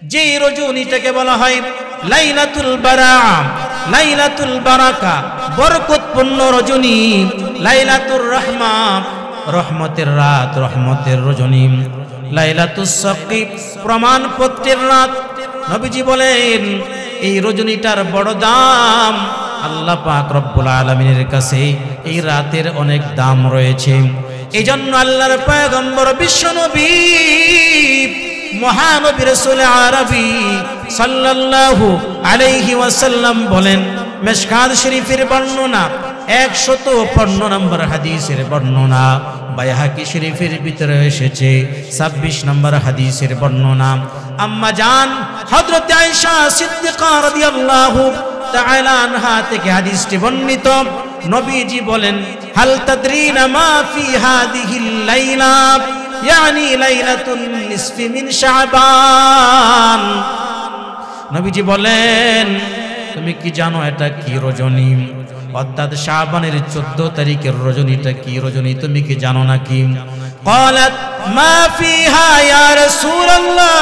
যে রজনীটাকে বলা হয় লাইলাতুল বারা, লাইলাতুল বারাকা, বরকতপূর্ণ রজনী, লাইলাতুর রাহমা, রহমতের রাত, রহমতের রজনী, লাইলাতুস সাকি, প্রমাণপত্রের রাত। নবীজি বলেন এই রজনীটার বড় দাম, আল্লাহ পাক রব্বুল আলামিনের কাছে এই রাতের অনেক দাম রয়েছে। এইজন্য আল্লাহর পয়গম্বর বিশ্বনবী মহানবী রাসূল আরবি সাল্লাল্লাহু আলাইহি ওয়াসাল্লাম বলেন, মিশকাত শরীফের বর্ণনা 155 নম্বর হাদিসের বর্ণনা, বাইহাকি শরীফের ভিতরে এসেছে 26 নম্বর হাদিসের বর্ণনা। আম্মা জান হযরত আয়েশা সিদ্দিকা রাদিয়াল্লাহু তাআলা আনহা থেকে হাদিসটি বর্ণিত। নবীজি বলেন, হাল তাদরিনা মা ফি হাদিহিল লাইলা, ইয়ানি লাইলাতুন নিসফি মিন শাবান। নবীজি বলেন, তুমি কি জানো এটা কি রজনী? অর্থাৎ শাবানের 14 তারিখের রজনীটা কি রজনী তুমি কি জানো নাকি? ক্বালাত মা ফিহা ইয়া রাসূলুল্লাহ।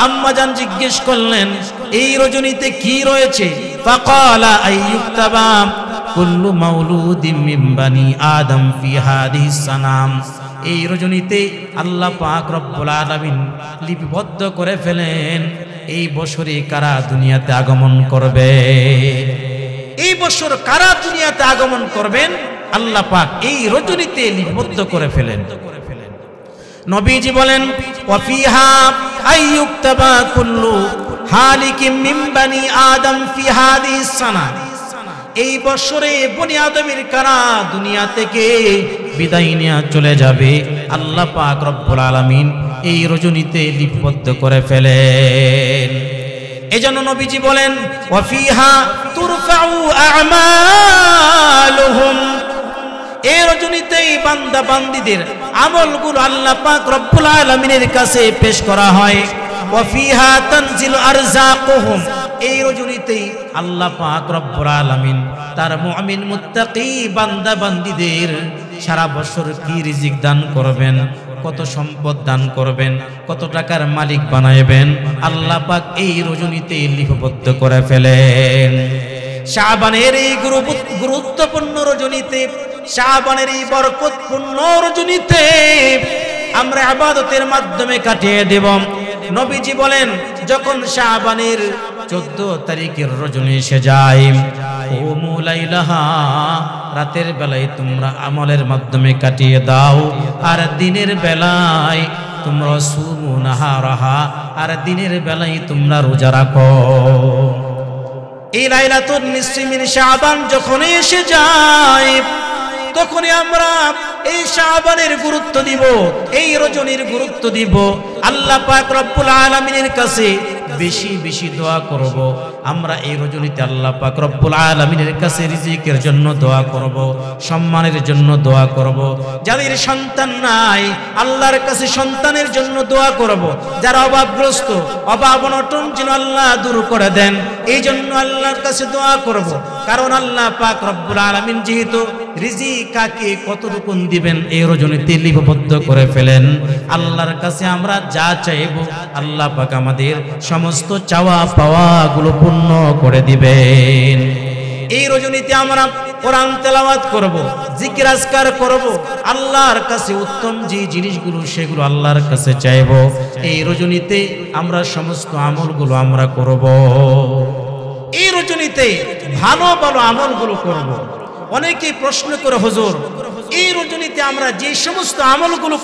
আম্মা জান জিজ্ঞেস করলেন এই রজনীতে কি রয়েছে? ফাকালা আইয়ুক্তাবা কুল্লু মাউলুদিন মিন বানি আদম ফি হাদিহিস সানাম। এই রজনীতে আল্লাহ পাক রব্বুল আলামিন লিপিবদ্ধ করে ফেলেন এই বছরে কারা দুনিয়াতে আগমন করবে, এই বছর কারা দুনিয়াতে আগমন করবেন আল্লাহ পাক এই রজনীতে লিপিবদ্ধ করে ফেলেন। নবীজি বলেন, ওয়া ফিহা আইয়ুক্তাবা কুল্লু হালিকিম মিন বানি আদম ফি হাদিহিস সানা। এই বছরে বনি আদমের কারা দুনিয়া থেকে বিদায় নিয়ে চলে যাবে আল্লাহ পাক রব্বুল আলামিন এই রজনীতে লিপিবদ্ধ করে ফেলেন। এজন্য নবীজি বলেন, ওয়া ফিহা তুরফাউ আমালুহুম। এই রজনীতেই বান্দা বান্দীদের আমলগুলো আল্লাহ পাক রব্বুল আলামিনের কাছে পেশ করা হয়। ওয়া ফিহা তানজিলু আরযাকুহুম। এই রজনীতেই আল্লাহ পাক রব্বুল আলামিন তার মুমিন মুত্তাকি বান্দা বান্দীদের সারা বছর কি রিজিক দান করবেন, কত সম্পদ দান করবেন, কত টাকার মালিক বানাইবেন আল্লাহ পাক এই রজনীতে লিপিবদ্ধ করে ফেলেন। শাবানের এই গুরুত্বপূর্ণ রজনীতে, শাবানের এই বরকতপূর্ণ রজনীতে আমরা ইবাদতের মাধ্যমে কাটিয়ে দেব। নবীজি বলেন, যখন শাবানের 14 তারিখের রজনী এসে যায়, ও মুলাইলাহা, রাতের বেলায় তোমরা আমলের মাধ্যমে কাটিয়ে দাও, আর দিনের বেলায় তোমরা সুমু নাহারাহা, আর দিনের বেলায় তোমরা রোজা রাখো। এই লাইলাতুন নিসফি মিন শাবান যখন এসে যায়, তখনই আমরা এই শাবানের গুরুত্ব দিব, এই রজনীর গুরুত্ব দিব। আল্লাহ পাক রব্বুল আলামিনের কাছে বেশি বেশি দোয়া করব। আমরা এই রজনীতে আল্লাহ পাক রব্বুল আলামিনের কাছে রিজিকের জন্য দোয়া করব, সম্মানের জন্য দোয়া করব। যাদের সন্তান নাই আল্লাহর কাছে সন্তানের জন্য দোয়া করব। যারা অভাবগ্রস্ত, অভাব অনটন যেন আল্লাহ দূর করে দেন, এই জন্য আল্লাহর কাছে দোয়া করব। কারণ আল্লাহ পাক রব্বুল আলামিন যেহেতু রিজিক কাকে কতটুকু দিবেন এই রজনীতে লিপিবদ্ধ করে ফেলেন। আল্লাহর কাছে আমরা যা চাইব আল্লাহ পাক আমাদের সমস্ত চাওয়া পাওয়া গুলো পূর্ণ করে দিবেন। এই রজনীতে আমরা কোরআন তেলাওয়াত করব, জিকির আজকার করব, আল্লাহর কাছে উত্তম যে জিনিসগুলো সেগুলো আল্লাহর কাছে চাইব। এই রজনীতে আমরা সমস্ত আমলগুলো আমরা করব। এই রজনীতে ভালো ভালো আমলগুলো করব। অনেকেই প্রশ্ন করে, হুজুর এই রজনীতে আমরা যে সমস্ত আমলগুলো